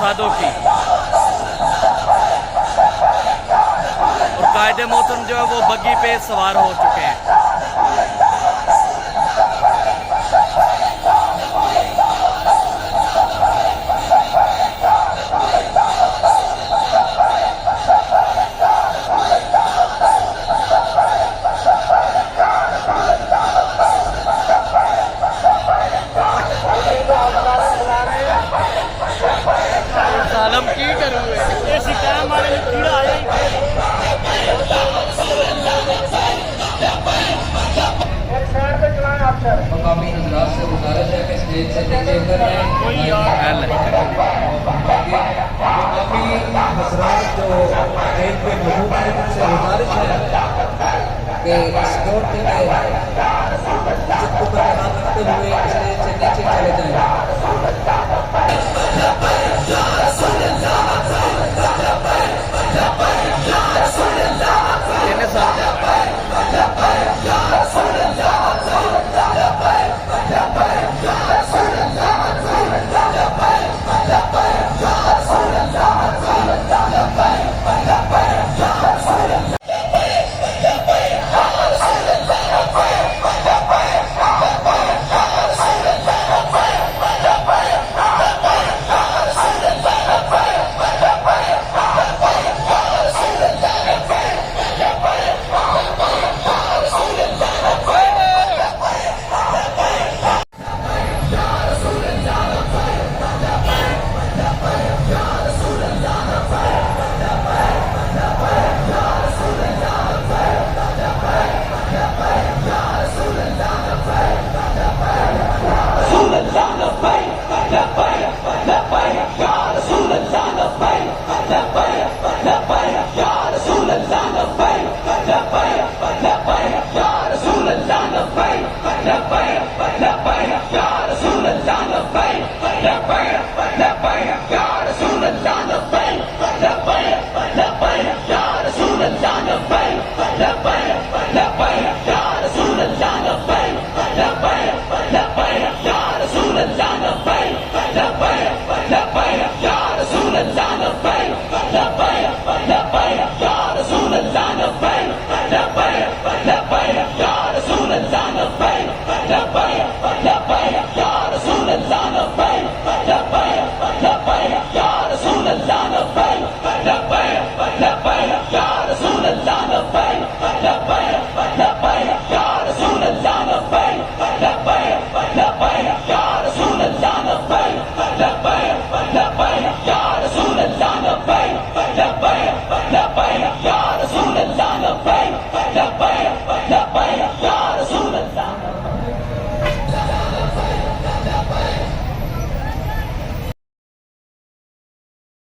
जहादों की। और कायदे मोहतरम जो है वो बग्गी पे सवार हो चुके हैं। सालम की करूँगे ये शिकायत हमारे लिए कीड़ा आया ही मकामी हजरात से गुजारिश है कि स्टेज से नीचे उतर जाएं। मकामी हजरात जो स्टेज पे मौजूद हैं उनसे गुजारिश है कि सिक्योरिटी में इज्जत को बरकरार रखते हुए